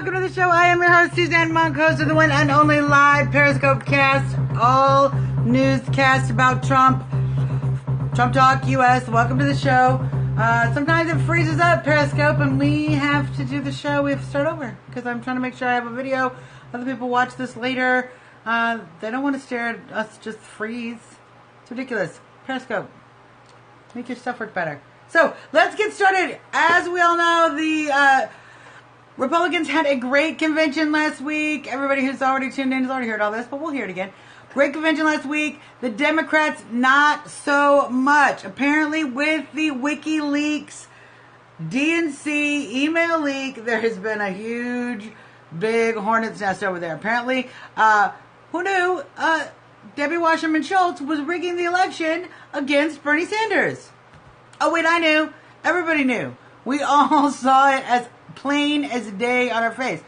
welcome to the show. I am your host, Suzanne Monk, host of the one and only live Periscope cast, all newscast about Trump Talk US. Welcome to the show. Sometimes it freezes up Periscope and we have to do the show. We have to start over because I'm trying to make sure I have a video. Other people watch this later. They don't want to stare at us just freeze. It's ridiculous. Periscope. Make your stuff work better. So, let's get started. As we all know, the Republicans had a great convention last week. Everybody who's already tuned in has already heard all this, but we'll hear it again. Great convention last week. The Democrats, not so much. Apparently, with the WikiLeaks DNC email leak, there has been a huge, big hornet's nest over there. Apparently, who knew? Debbie Wasserman Schultz was rigging the election against Bernie Sanders. Oh, wait, I knew. Everybody knew. We all saw it as plain as day on our face.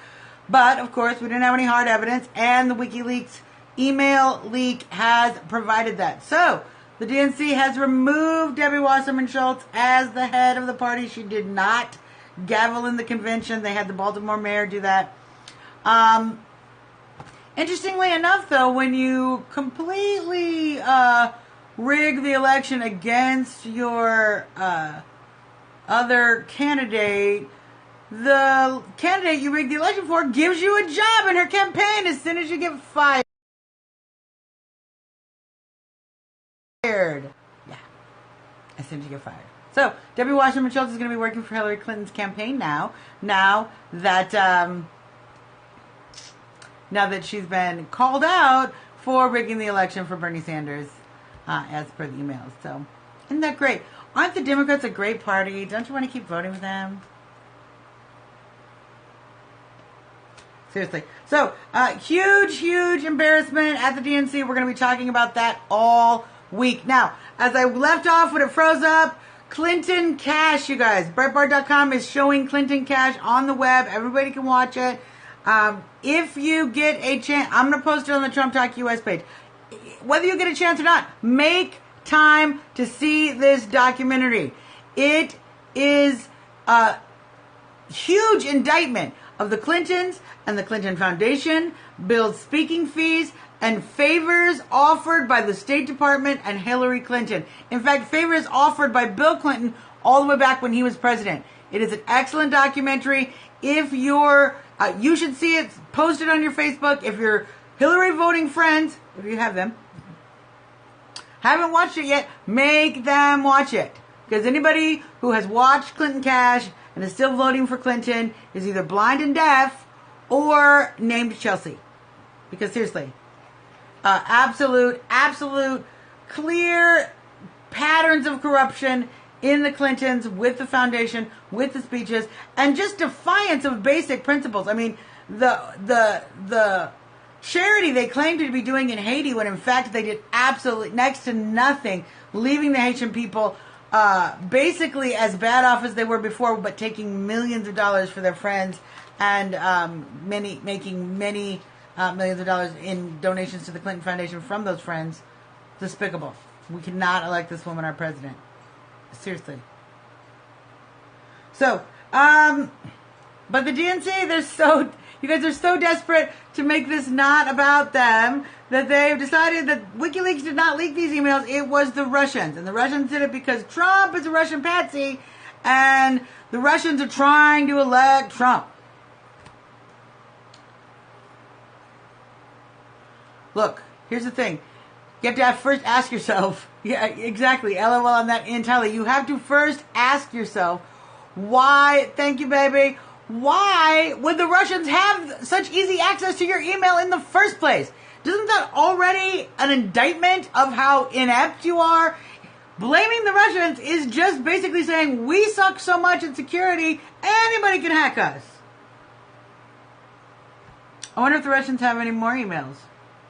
But, of course, we didn't have any hard evidence, and the WikiLeaks email leak has provided that. So, the DNC has removed Debbie Wasserman Schultz as the head of the party. She did not gavel in the convention. They had the Baltimore mayor do that. Interestingly enough, though, when you completely rig the election against your other candidate, the candidate you rigged the election for gives you a job in her campaign as soon as you get fired. Yeah, as soon as you get fired. So, Debbie Wasserman Schultz is going to be working for Hillary Clinton's campaign now that she's been called out for rigging the election for Bernie Sanders, as per the emails. So, isn't that great? Aren't the Democrats a great party? Don't you want to keep voting with them? Seriously. So, huge embarrassment at the DNC. We're going to be talking about that all week. Now, as I left off when it froze up, Clinton Cash, you guys. Breitbart.com is showing Clinton Cash on the web. Everybody can watch it. If you get a chance, I'm going to post it on the Trump Talk US page. Whether you get a chance or not, make time to see this documentary. It is a huge indictment of the Clintons and the Clinton Foundation, Bill's speaking fees, and favors offered by the State Department and Hillary Clinton. In fact, favors offered by Bill Clinton all the way back when he was president. It is an excellent documentary. If you're, you should see it. Post it on your Facebook. If you're Hillary voting friends, if you have them, haven't watched it yet, make them watch it. Because anybody who has watched Clinton Cash and is still voting for Clinton is either blind and deaf or named Chelsea. Because seriously, absolute, clear patterns of corruption in the Clintons, with the foundation, with the speeches, and just defiance of basic principles. I mean, the charity they claimed to be doing in Haiti, when in fact they did absolutely next to nothing, leaving the Haitian people basically as bad off as they were before, but taking millions of dollars for their friends, and making many millions of dollars in donations to the Clinton Foundation from those friends. Despicable. We cannot elect this woman our president. Seriously. So, but the DNC, you guys are so desperate to make this not about them that they've decided that WikiLeaks did not leak these emails. It was the Russians. And the Russians did it because Trump is a Russian patsy and the Russians are trying to elect Trump. Look, here's the thing. You have to first ask yourself, yeah, exactly, LOL on that entirely. You have to first ask yourself, why, thank you, baby, why would the Russians have such easy access to your email in the first place? Isn't that already an indictment of how inept you are? Blaming the Russians is just basically saying, we suck so much at security, anybody can hack us. I wonder if the Russians have any more emails.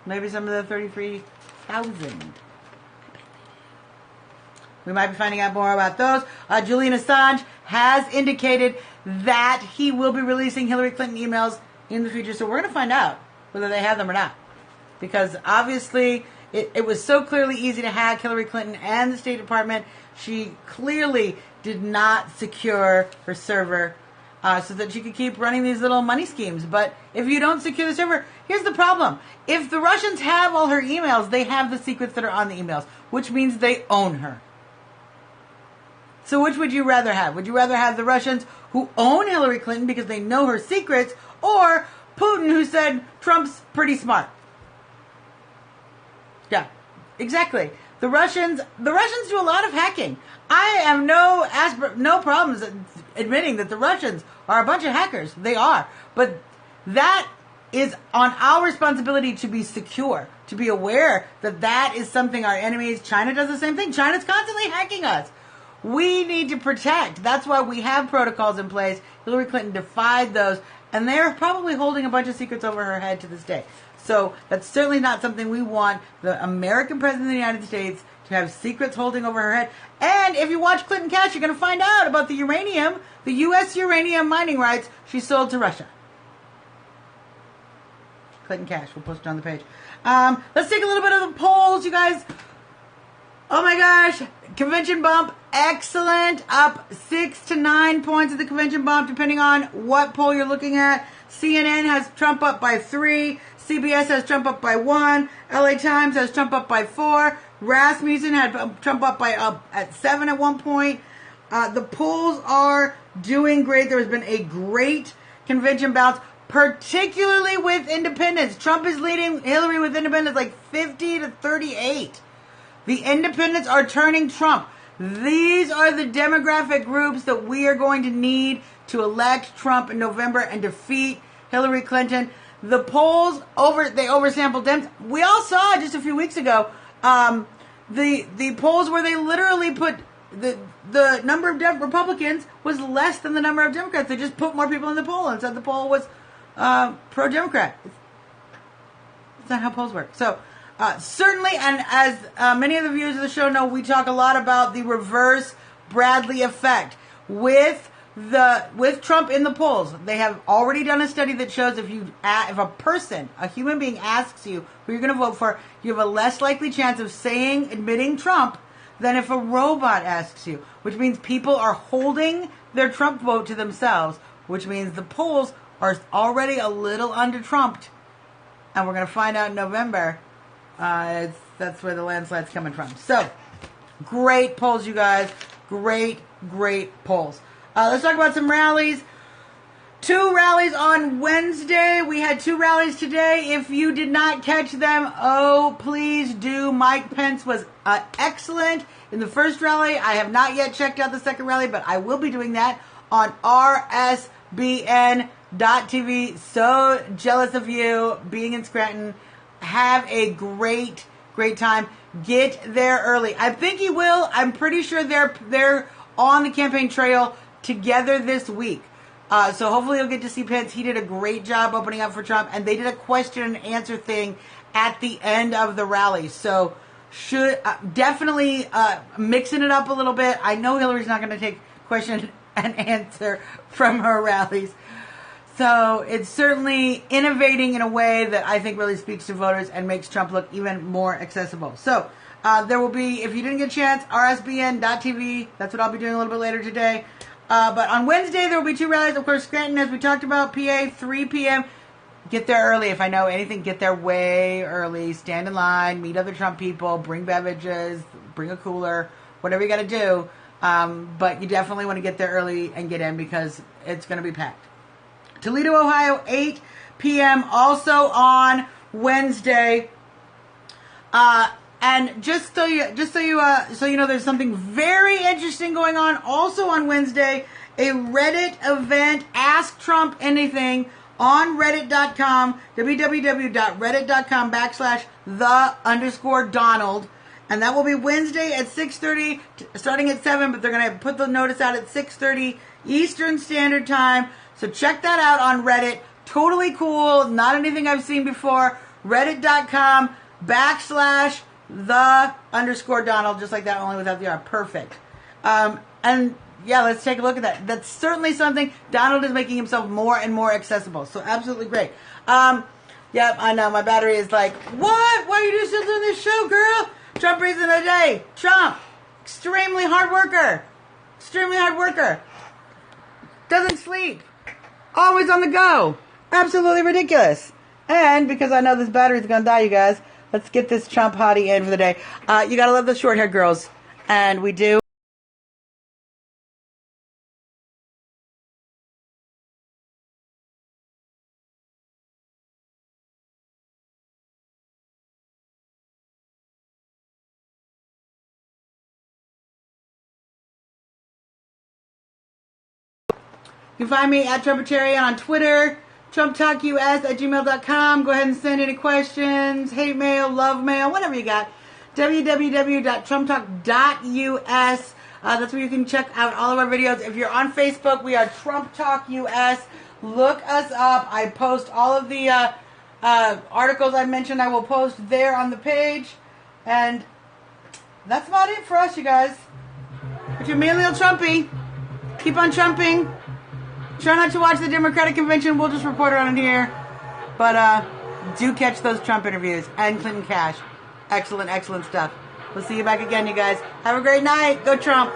Maybe some of the 33,000. We might be finding out more about those. Julian Assange has indicated that he will be releasing Hillary Clinton emails in the future. So we're going to find out whether they have them or not. Because obviously it was so clearly easy to hack Hillary Clinton and the State Department. She clearly did not secure her server so that she could keep running these little money schemes. But if you don't secure the server, here's the problem. If the Russians have all her emails, they have the secrets that are on the emails, which means they own her. So which would you rather have? Would you rather have the Russians who own Hillary Clinton because they know her secrets, or Putin who said Trump's pretty smart? Yeah, exactly. The Russians do a lot of hacking. I have no problems admitting that the Russians are a bunch of hackers. They are. But that is on our responsibility to be secure, to be aware that that is something our enemies, China does the same thing. China's constantly hacking us. We need to protect. That's why we have protocols in place. Hillary Clinton defied those, and they're probably holding a bunch of secrets over her head to this day. So that's certainly not something we want the American president of the United States to have secrets holding over her head. And if you watch Clinton Cash, you're going to find out about the uranium, the U.S. uranium mining rights she sold to Russia. Clinton Cash. We'll post it on the page. Let's take a little bit of the polls, you guys. Oh my gosh. Convention bump. Excellent. Up 6 to 9 points of the convention bump, depending on what poll you're looking at. CNN has Trump up by 3. CBS has Trump up by 1. LA Times has Trump up by 4. Rasmussen had Trump up at 7 at one point. The polls are doing great. There has been a great convention bounce, particularly with independents. Trump is leading Hillary with independents like 50 to 38. The independents are turning Trump. These are the demographic groups that we are going to need to elect Trump in November and defeat Hillary Clinton. The polls they oversampled them. We all saw just a few weeks ago the polls where they literally put the number of Republicans was less than the number of Democrats. They just put more people in the poll and said the poll was pro-Democrat. That's not how polls work. So certainly, and as many of the viewers of the show know, we talk a lot about the reverse Bradley effect with Trump in the polls. They have already done a study that shows if a human being asks you who you're going to vote for, you have a less likely chance of admitting Trump than if a robot asks you, which means people are holding their Trump vote to themselves, which means the polls are already a little under-Trumped, and we're going to find out in November. That's where the landslide's coming from. So, great polls, you guys. Great polls. Let's talk about some rallies. 2 rallies on Wednesday. We had 2 rallies today. If you did not catch them, please do. Mike Pence was excellent in the first rally. I have not yet checked out the second rally, but I will be doing that on rsbn.tv. So jealous of you being in Scranton. Have a great time. Get there early. I think he will. I'm pretty sure they're on the campaign trail together this week. So hopefully you'll get to see Pence. He did a great job opening up for Trump, and they did a question and answer thing at the end of the rally. So definitely mixing it up a little bit. I know Hillary's not going to take question and answer from her rallies. So it's certainly innovating in a way that I think really speaks to voters and makes Trump look even more accessible. So there will be, if you didn't get a chance, rsbn.tv. That's what I'll be doing a little bit later today. But on Wednesday, there will be 2 rallies. Of course, Scranton, as we talked about, PA, 3 p.m. Get there early. If I know anything, get there way early. Stand in line, meet other Trump people, bring beverages, bring a cooler, whatever you got to do. But you definitely want to get there early and get in because it's going to be packed. Toledo, Ohio, 8 p.m. also on Wednesday. And just so you know, there's something very interesting going on also on Wednesday. A Reddit event, Ask Trump Anything, on reddit.com, www.reddit.com/the_Donald. And that will be Wednesday at 6:30, starting at 7, but they're going to put the notice out at 6:30 Eastern Standard Time. So check that out on Reddit. Totally cool. Not anything I've seen before. Reddit.com/the_Donald, just like that, only without the R. Perfect. And yeah, let's take a look at that. That's certainly something. Donald is making himself more and more accessible. So absolutely great. Yep, I know. My battery is like, what? Why are you still doing this show, girl? Trump reason of the day. Trump. Extremely hard worker. Doesn't sleep. Always on the go. Absolutely ridiculous. And because I know this battery's going to die, you guys, let's get this Trump hottie in for the day. You got to love the short-haired girls. And we do. You can find me at Trumpetarian on Twitter, TrumpTalkUS@gmail.com. Go ahead and send any questions, hate mail, love mail, whatever you got. www.TrumpTalk.us. That's where you can check out all of our videos. If you're on Facebook, we are Trump Talk US. Look us up. I post all of the articles I mentioned. I will post there on the page. And that's about it for us, you guys. But you're mainly Trumpy. Keep on trumping. Try not to watch the Democratic convention. We'll just report on it here. But do catch those Trump interviews and Clinton Cash. Excellent, excellent stuff. We'll see you back again, you guys. Have a great night. Go Trump.